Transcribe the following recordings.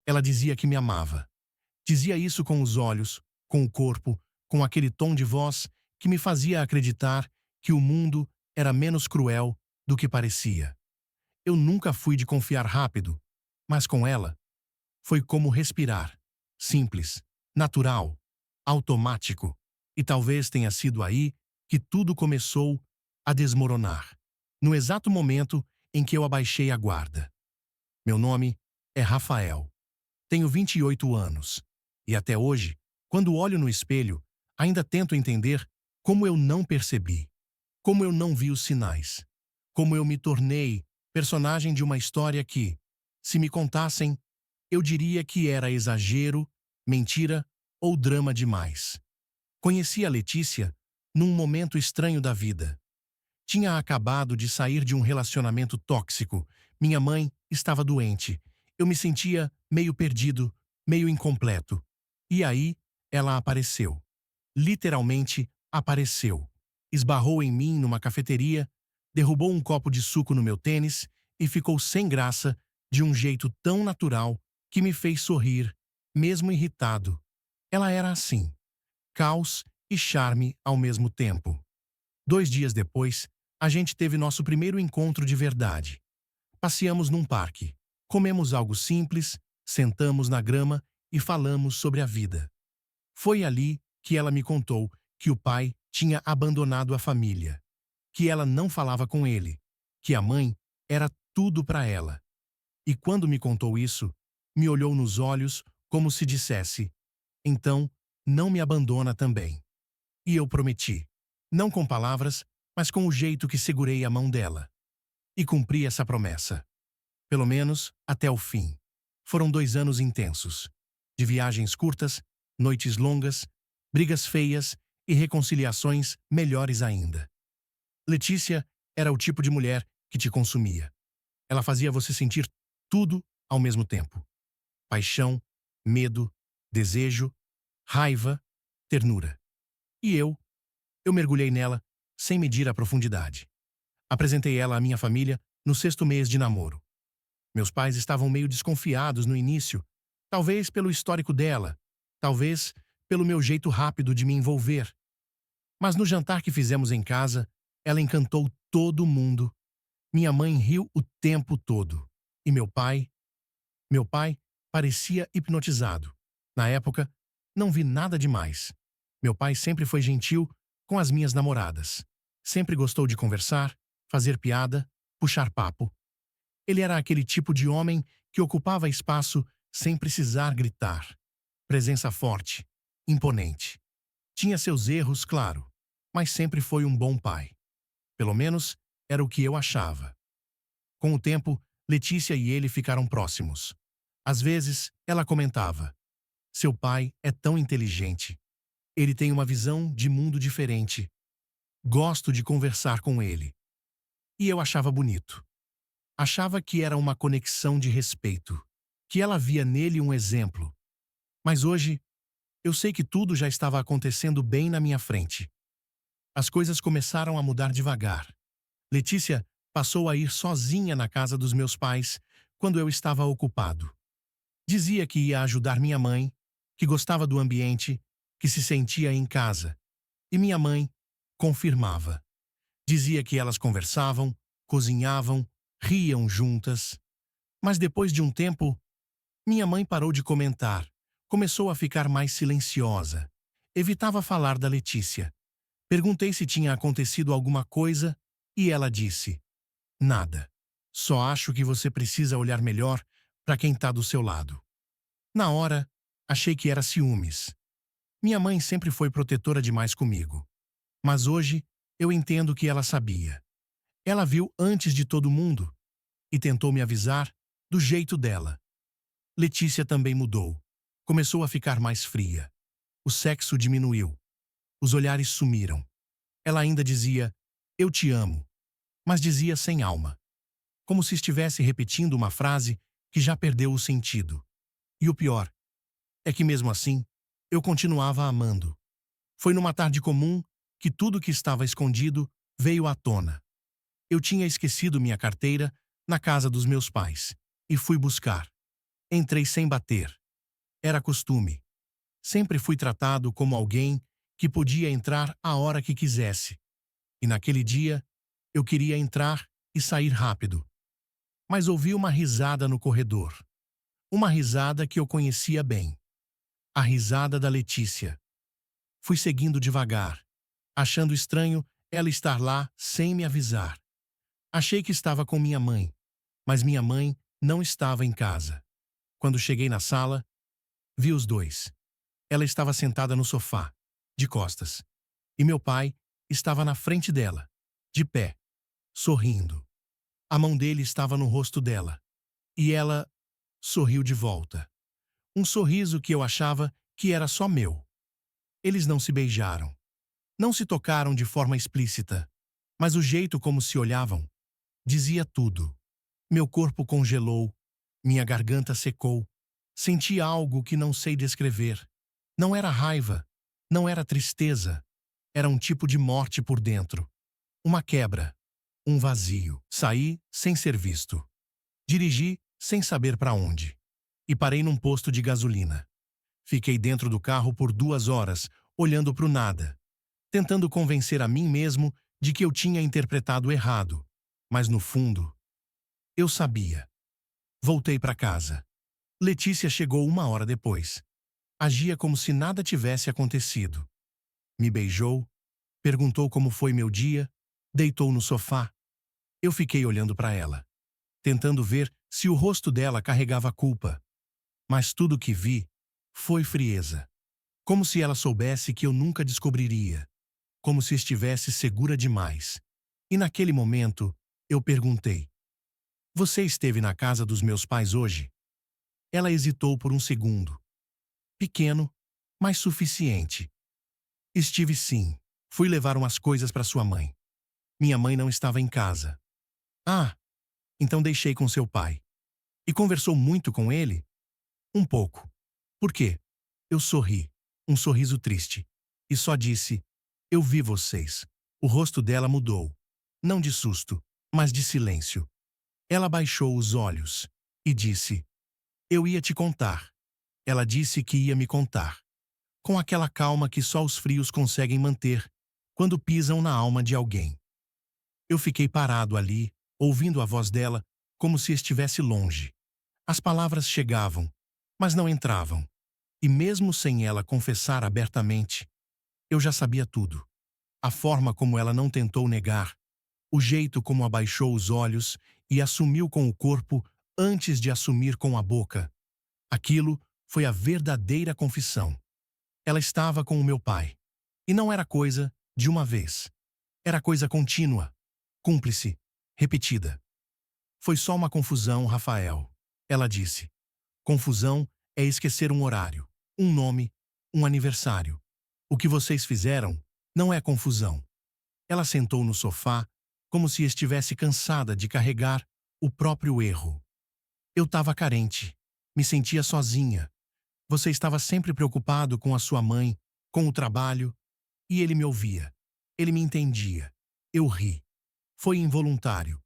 Ela dizia que me amava. Dizia isso com os olhos, com o corpo, com aquele tom de voz que me fazia acreditar que o mundo era menos cruel do que parecia. Eu nunca fui de confiar rápido, mas com ela, foi como respirar. Simples, natural, automático. E talvez tenha sido aí que tudo começou a desmoronar. No exato momento em que eu abaixei a guarda. Meu nome é Rafael. Tenho 28 anos. E até hoje, quando olho no espelho, ainda tento entender como eu não percebi. Como eu não vi os sinais. Como eu me tornei personagem de uma história que, se me contassem, eu diria que era exagero, mentira ou drama demais. Conheci a Letícia num momento estranho da vida. Tinha acabado de sair de um relacionamento tóxico. Minha mãe estava doente. Eu me sentia meio perdido, meio incompleto. E aí, ela apareceu. Literalmente, apareceu. Esbarrou em mim numa cafeteria, derrubou um copo de suco no meu tênis e ficou sem graça de um jeito tão natural que me fez sorrir, mesmo irritado. Ela era assim, caos e charme ao mesmo tempo. 2 dias depois, a gente teve nosso primeiro encontro de verdade. Passeamos num parque, comemos algo simples, sentamos na grama e falamos sobre a vida. Foi ali que ela me contou que o pai tinha abandonado a família, que ela não falava com ele, que a mãe era tudo para ela. E quando me contou isso, me olhou nos olhos como se dissesse: então, não me abandona também. E eu prometi, não com palavras, mas com o jeito que segurei a mão dela. E cumpri essa promessa. Pelo menos até o fim. Foram 2 anos intensos. De viagens curtas, noites longas, brigas feias e reconciliações melhores ainda. Letícia era o tipo de mulher que te consumia. Ela fazia você sentir tudo ao mesmo tempo. Paixão, medo, desejo, raiva, ternura. E eu mergulhei nela sem medir a profundidade. Apresentei ela à minha família no 6º mês de namoro. Meus pais estavam meio desconfiados no início, talvez pelo histórico dela, talvez pelo meu jeito rápido de me envolver. Mas no jantar que fizemos em casa, ela encantou todo mundo. Minha mãe riu o tempo todo. E meu pai parecia hipnotizado. Na época, não vi nada demais. Meu pai sempre foi gentil com as minhas namoradas. Sempre gostou de conversar, fazer piada, puxar papo. Ele era aquele tipo de homem que ocupava espaço sem precisar gritar. Presença forte, imponente. Tinha seus erros, claro, mas sempre foi um bom pai. Pelo menos era o que eu achava. Com o tempo, Letícia e ele ficaram próximos. Às vezes, ela comentava: seu pai é tão inteligente. Ele tem uma visão de mundo diferente. Gosto de conversar com ele. E eu achava bonito. Achava que era uma conexão de respeito, que ela via nele um exemplo. Mas hoje, eu sei que tudo já estava acontecendo bem na minha frente. As coisas começaram a mudar devagar. Letícia passou a ir sozinha na casa dos meus pais quando eu estava ocupado. Dizia que ia ajudar minha mãe, que gostava do ambiente, que se sentia em casa. E minha mãe confirmava. Dizia que elas conversavam, cozinhavam, riam juntas. Mas depois de um tempo, minha mãe parou de comentar. Começou a ficar mais silenciosa. Evitava falar da Letícia. Perguntei se tinha acontecido alguma coisa e ela disse: nada. Só acho que você precisa olhar melhor para quem está do seu lado. Na hora, achei que era ciúmes. Minha mãe sempre foi protetora demais comigo. Mas hoje, eu entendo que ela sabia. Ela viu antes de todo mundo e tentou me avisar do jeito dela. Letícia também mudou. Começou a ficar mais fria. O sexo diminuiu. Os olhares sumiram. Ela ainda dizia: eu te amo, mas dizia sem alma. Como se estivesse repetindo uma frase que já perdeu o sentido. E o pior é que mesmo assim, eu continuava amando. Foi numa tarde comum que tudo que estava escondido veio à tona. Eu tinha esquecido minha carteira na casa dos meus pais e fui buscar. Entrei sem bater. Era costume. Sempre fui tratado como alguém que podia entrar a hora que quisesse. E naquele dia, eu queria entrar e sair rápido. Mas ouvi uma risada no corredor. Uma risada que eu conhecia bem. A risada da Letícia. Fui seguindo devagar, achando estranho ela estar lá sem me avisar. Achei que estava com minha mãe, mas minha mãe não estava em casa. Quando cheguei na sala, vi os dois. Ela estava sentada no sofá, de costas, e meu pai estava na frente dela, de pé, sorrindo. A mão dele estava no rosto dela, e ela sorriu de volta. Um sorriso que eu achava que era só meu. Eles não se beijaram, não se tocaram de forma explícita, mas o jeito como se olhavam dizia tudo. Meu corpo congelou, minha garganta secou. Senti algo que não sei descrever. Não era raiva, não era tristeza. Era um tipo de morte por dentro. Uma quebra, um vazio. Saí sem ser visto. Dirigi sem saber para onde. E parei num posto de gasolina. Fiquei dentro do carro por 2 horas, olhando para o nada, tentando convencer a mim mesmo de que eu tinha interpretado errado. Mas no fundo, eu sabia. Voltei para casa. Letícia chegou 1 hora depois. Agia como se nada tivesse acontecido. Me beijou, perguntou como foi meu dia, deitou no sofá. Eu fiquei olhando para ela, tentando ver se o rosto dela carregava culpa. Mas tudo que vi foi frieza. Como se ela soubesse que eu nunca descobriria. Como se estivesse segura demais. E naquele momento, eu perguntei: Você esteve na casa dos meus pais hoje? Ela hesitou por um segundo. Pequeno, mas suficiente. Estive sim. Fui levar umas coisas para sua mãe. Minha mãe não estava em casa. Ah, então deixei com seu pai. E conversou muito com ele? Um pouco. Por quê? Eu sorri, um sorriso triste. E só disse: Eu vi vocês. O rosto dela mudou. Não de susto, mas de silêncio. Ela baixou os olhos e disse: Eu ia te contar. Ela disse que ia me contar. Com aquela calma que só os frios conseguem manter quando pisam na alma de alguém. Eu fiquei parado ali, ouvindo a voz dela como se estivesse longe. As palavras chegavam, mas não entravam. E mesmo sem ela confessar abertamente, eu já sabia tudo. A forma como ela não tentou negar, o jeito como abaixou os olhos e assumiu com o corpo antes de assumir com a boca. Aquilo foi a verdadeira confissão. Ela estava com o meu pai. E não era coisa de uma vez. Era coisa contínua, cúmplice, repetida. Foi só uma confusão, Rafael. Ela disse. Confusão é esquecer um horário, um nome, um aniversário. O que vocês fizeram não é confusão. Ela sentou no sofá, como se estivesse cansada de carregar o próprio erro. Eu estava carente, me sentia sozinha. Você estava sempre preocupado com a sua mãe, com o trabalho, e ele me ouvia. Ele me entendia. Eu ri. Foi involuntário.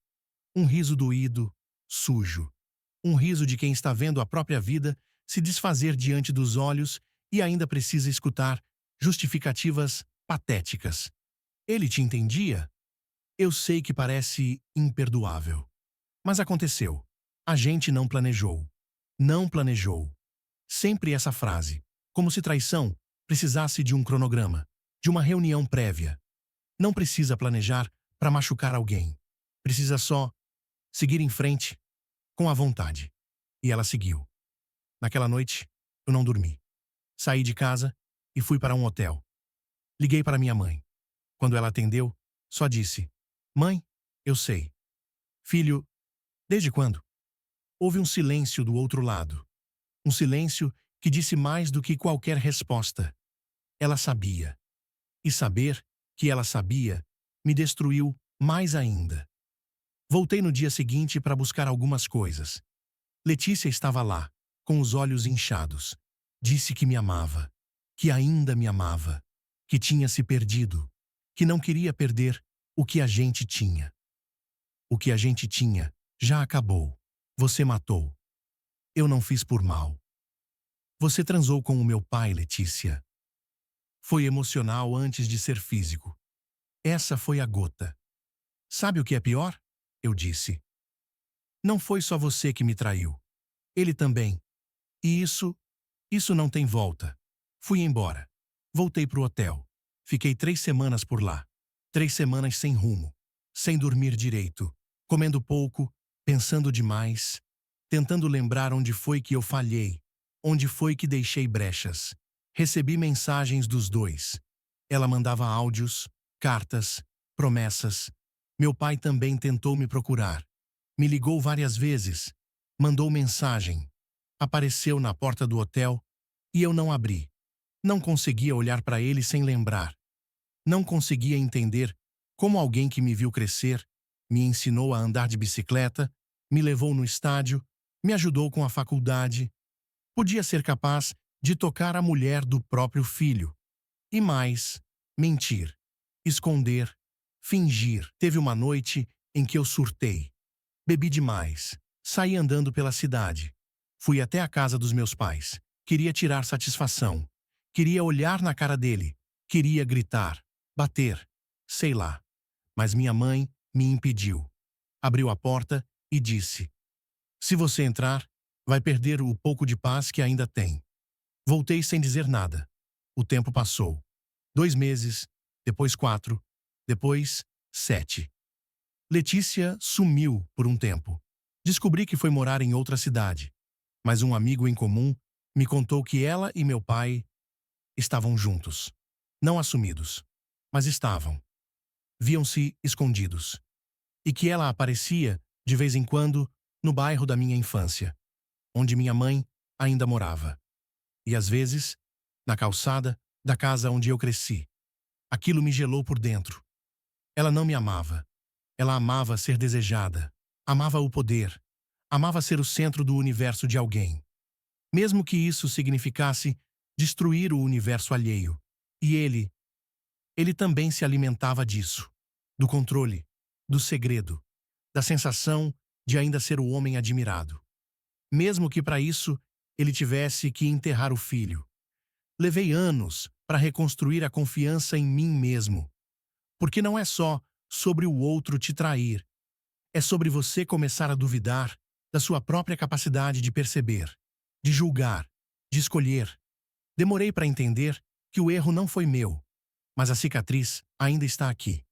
Um riso doído, sujo. Um riso de quem está vendo a própria vida se desfazer diante dos olhos e ainda precisa escutar justificativas patéticas. Ele te entendia? Eu sei que parece imperdoável. Mas aconteceu. A gente não planejou. Não planejou. Sempre essa frase. Como se traição precisasse de um cronograma, de uma reunião prévia. Não precisa planejar para machucar alguém. Precisa só seguir em frente, com a vontade. E ela seguiu. Naquela noite, eu não dormi. Saí de casa e fui para um hotel. Liguei para minha mãe. Quando ela atendeu, só disse: Mãe, eu sei. Filho, desde quando? Houve um silêncio do outro lado. Um silêncio que disse mais do que qualquer resposta. Ela sabia. E saber que ela sabia me destruiu mais ainda. Voltei no dia seguinte para buscar algumas coisas. Letícia estava lá, com os olhos inchados. Disse que me amava, que ainda me amava, que tinha se perdido, que não queria perder o que a gente tinha. O que a gente tinha já acabou. Você matou. Eu não fiz por mal. Você transou com o meu pai, Letícia. Foi emocional antes de ser físico. Essa foi a gota. Sabe o que é pior? Eu disse. Não foi só você que me traiu. Ele também. E isso não tem volta. Fui embora. Voltei pro hotel. Fiquei 3 semanas por lá. 3 semanas sem rumo. Sem dormir direito. Comendo pouco. Pensando demais. Tentando lembrar onde foi que eu falhei. Onde foi que deixei brechas. Recebi mensagens dos dois. Ela mandava áudios, cartas, promessas. Meu pai também tentou me procurar. Me ligou várias vezes. Mandou mensagem. Apareceu na porta do hotel e eu não abri. Não conseguia olhar para ele sem lembrar. Não conseguia entender como alguém que me viu crescer, me ensinou a andar de bicicleta, me levou no estádio, me ajudou com a faculdade, podia ser capaz de tocar a mulher do próprio filho. E mais, mentir, esconder, fingir. Teve uma noite em que eu surtei. Bebi demais. Saí andando pela cidade. Fui até a casa dos meus pais. Queria tirar satisfação. Queria olhar na cara dele. Queria gritar, bater, sei lá. Mas minha mãe me impediu. Abriu a porta e disse: Se você entrar, vai perder o pouco de paz que ainda tem. Voltei sem dizer nada. O tempo passou. 2 meses, depois 4, depois 7. Letícia sumiu por um tempo. Descobri que foi morar em outra cidade. Mas um amigo em comum me contou que ela e meu pai estavam juntos. Não assumidos, mas estavam. Viam-se escondidos. E que ela aparecia, de vez em quando, no bairro da minha infância, onde minha mãe ainda morava. E às vezes, na calçada da casa onde eu cresci. Aquilo me gelou por dentro. Ela não me amava. Ela amava ser desejada. Amava o poder. Amava ser o centro do universo de alguém. Mesmo que isso significasse destruir o universo alheio. E ele também se alimentava disso. Do controle, do segredo, da sensação de ainda ser o homem admirado. Mesmo que para isso ele tivesse que enterrar o filho. Levei anos para reconstruir a confiança em mim mesmo. Porque não é só sobre o outro te trair. É sobre você começar a duvidar da sua própria capacidade de perceber, de julgar, de escolher. Demorei para entender que o erro não foi meu, mas a cicatriz ainda está aqui.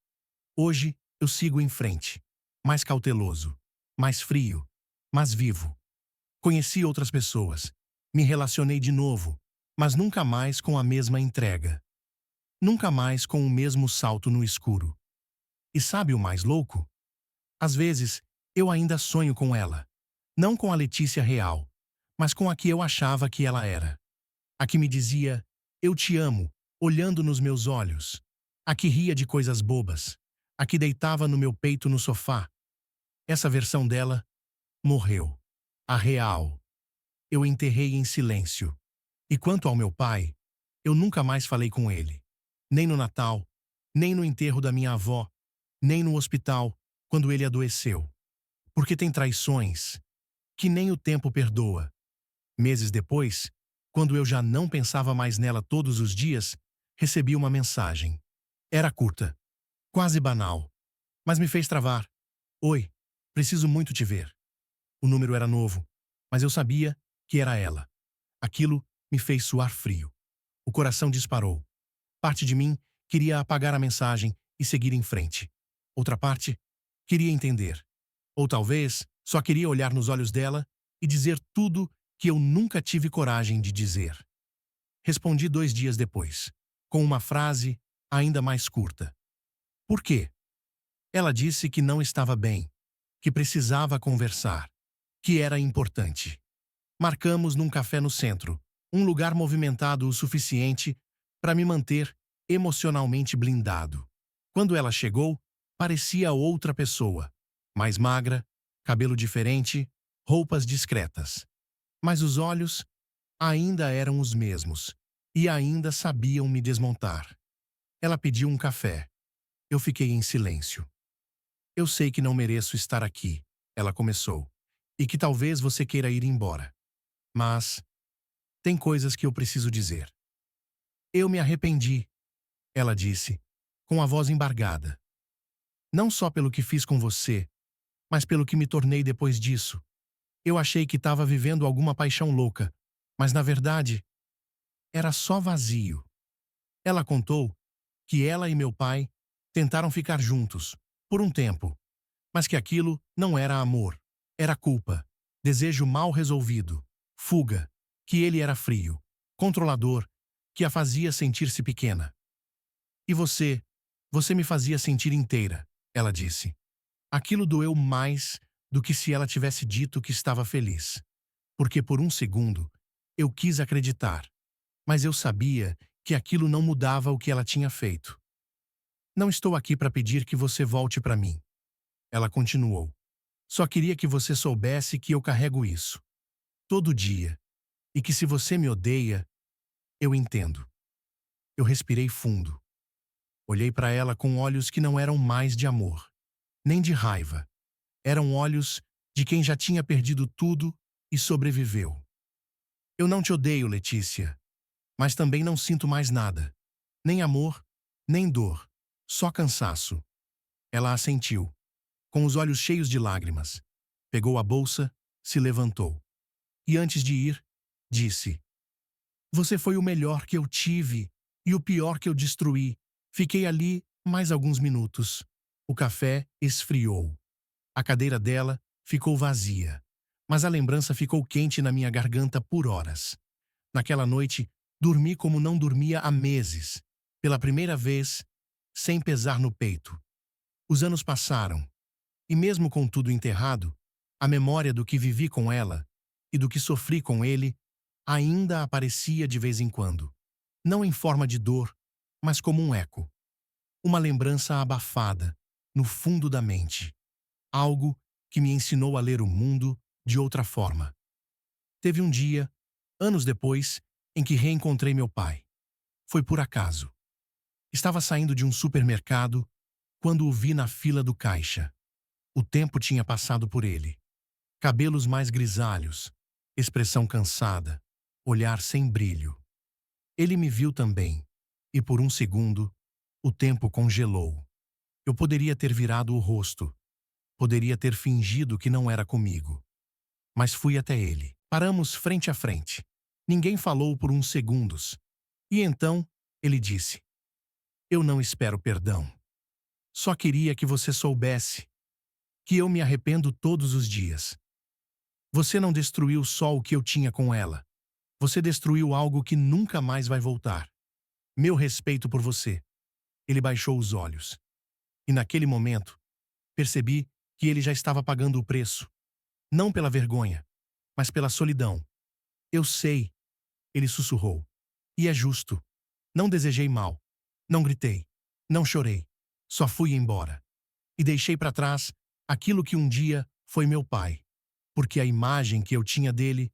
Hoje eu sigo em frente, mais cauteloso, mais frio, mas vivo. Conheci outras pessoas, me relacionei de novo, mas nunca mais com a mesma entrega. Nunca mais com o mesmo salto no escuro. E sabe o mais louco? Às vezes, eu ainda sonho com ela. Não com a Letícia real, mas com a que eu achava que ela era. A que me dizia, eu te amo, olhando nos meus olhos. A que ria de coisas bobas. A que deitava no meu peito no sofá. Essa versão dela morreu. A real. Eu enterrei em silêncio. E quanto ao meu pai, eu nunca mais falei com ele. Nem no Natal, nem no enterro da minha avó, nem no hospital, quando ele adoeceu. Porque tem traições que nem o tempo perdoa. Meses depois, quando eu já não pensava mais nela todos os dias, recebi uma mensagem. Era curta, quase banal, mas me fez travar. Oi, preciso muito te ver. O número era novo, mas eu sabia que era ela. Aquilo me fez suar frio. O coração disparou. Parte de mim queria apagar a mensagem e seguir em frente. Outra parte queria entender. Ou talvez só queria olhar nos olhos dela e dizer tudo que eu nunca tive coragem de dizer. Respondi 2 dias depois, com uma frase ainda mais curta. Por quê? Ela disse que não estava bem, que precisava conversar, que era importante. Marcamos num café no centro, um lugar movimentado o suficiente para me manter emocionalmente blindado. Quando ela chegou, parecia outra pessoa, mais magra, cabelo diferente, roupas discretas. Mas os olhos ainda eram os mesmos e ainda sabiam me desmontar. Ela pediu um café. Eu fiquei em silêncio. Eu sei que não mereço estar aqui, ela começou, e que talvez você queira ir embora. Mas tem coisas que eu preciso dizer. Eu me arrependi, ela disse, com a voz embargada. Não só pelo que fiz com você, mas pelo que me tornei depois disso. Eu achei que estava vivendo alguma paixão louca, mas na verdade, era só vazio. Ela contou que ela e meu pai tentaram ficar juntos, por um tempo, mas que aquilo não era amor, era culpa, desejo mal resolvido, fuga, que ele era frio, controlador, que a fazia sentir-se pequena. E você me fazia sentir inteira, ela disse. Aquilo doeu mais do que se ela tivesse dito que estava feliz. Porque por um segundo, eu quis acreditar, mas eu sabia que aquilo não mudava o que ela tinha feito. Não estou aqui para pedir que você volte para mim, ela continuou. Só queria que você soubesse que eu carrego isso, todo dia, e que se você me odeia, eu entendo. Eu respirei fundo. Olhei para ela com olhos que não eram mais de amor, nem de raiva. Eram olhos de quem já tinha perdido tudo e sobreviveu. Eu não te odeio, Letícia, mas também não sinto mais nada. Nem amor, nem dor, só cansaço. Ela assentiu, com os olhos cheios de lágrimas. Pegou a bolsa, se levantou. E antes de ir, disse: Você foi o melhor que eu tive e o pior que eu destruí. Fiquei ali mais alguns minutos. O café esfriou. A cadeira dela ficou vazia, mas a lembrança ficou quente na minha garganta por horas. Naquela noite, dormi como não dormia há meses, pela primeira vez, sem pesar no peito. Os anos passaram, e mesmo com tudo enterrado, a memória do que vivi com ela e do que sofri com ele ainda aparecia de vez em quando. Não em forma de dor, mas como um eco. Uma lembrança abafada, no fundo da mente. Algo que me ensinou a ler o mundo de outra forma. Teve um dia, anos depois, em que reencontrei meu pai. Foi por acaso. Estava saindo de um supermercado quando o vi na fila do caixa. O tempo tinha passado por ele. Cabelos mais grisalhos, expressão cansada, olhar sem brilho. Ele me viu também, e por um segundo, o tempo congelou. Eu poderia ter virado o rosto, poderia ter fingido que não era comigo. Mas fui até ele. Paramos frente a frente. Ninguém falou por uns segundos. E então, ele disse: Eu não espero perdão. Só queria que você soubesse que eu me arrependo todos os dias. Você não destruiu só o que eu tinha com ela. Você destruiu algo que nunca mais vai voltar. Meu respeito por você. Ele baixou os olhos. E naquele momento, percebi que ele já estava pagando o preço. Não pela vergonha, mas pela solidão. Eu sei, ele sussurrou. E é justo. Não desejei mal. Não gritei. Não chorei. Só fui embora. E deixei para trás aquilo que um dia foi meu pai. Porque a imagem que eu tinha dele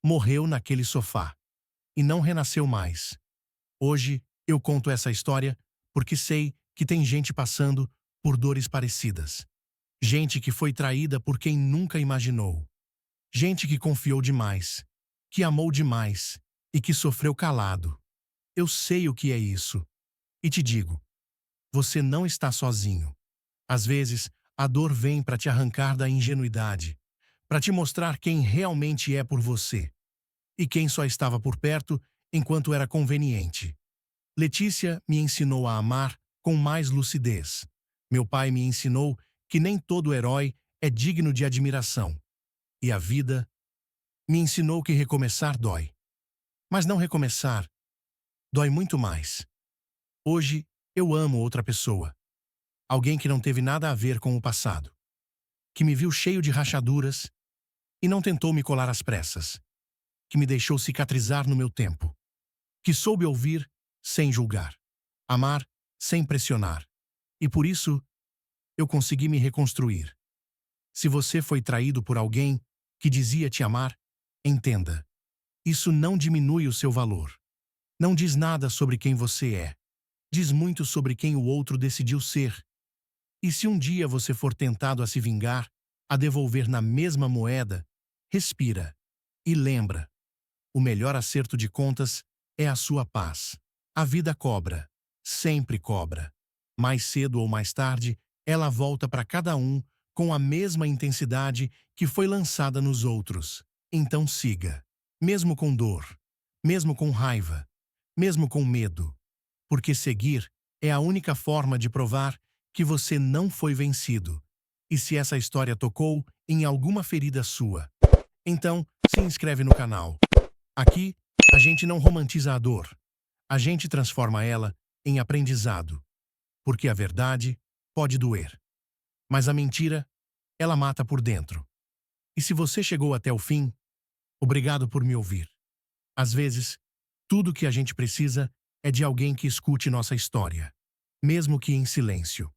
morreu naquele sofá. E não renasceu mais. Hoje eu conto essa história porque sei que tem gente passando por dores parecidas. Gente que foi traída por quem nunca imaginou. Gente que confiou demais, que amou demais e que sofreu calado. Eu sei o que é isso. E te digo, você não está sozinho. Às vezes, a dor vem para te arrancar da ingenuidade, para te mostrar quem realmente é por você e quem só estava por perto enquanto era conveniente. Letícia me ensinou a amar com mais lucidez. Meu pai me ensinou que nem todo herói é digno de admiração. E a vida me ensinou que recomeçar dói. Mas não recomeçar dói muito mais. Hoje, eu amo outra pessoa. Alguém que não teve nada a ver com o passado. Que me viu cheio de rachaduras e não tentou me colar às pressas. Que me deixou cicatrizar no meu tempo. Que soube ouvir sem julgar. Amar sem pressionar. E por isso, eu consegui me reconstruir. Se você foi traído por alguém que dizia te amar, entenda. Isso não diminui o seu valor. Não diz nada sobre quem você é. Diz muito sobre quem o outro decidiu ser. E se um dia você for tentado a se vingar, a devolver na mesma moeda, respira e lembra. o melhor acerto de contas é a sua paz. A vida cobra, sempre cobra. Mais cedo ou mais tarde, ela volta para cada um com a mesma intensidade que foi lançada nos outros. Então siga, mesmo com dor, mesmo com raiva, mesmo com medo, porque seguir é a única forma de provar que você não foi vencido. E se essa história tocou em alguma ferida sua, então se inscreve no canal. Aqui, a gente não romantiza a dor. A gente transforma ela em aprendizado. Porque a verdade pode doer. Mas a mentira, ela mata por dentro. E se você chegou até o fim, obrigado por me ouvir. Às vezes, tudo que a gente precisa é de alguém que escute nossa história, mesmo que em silêncio.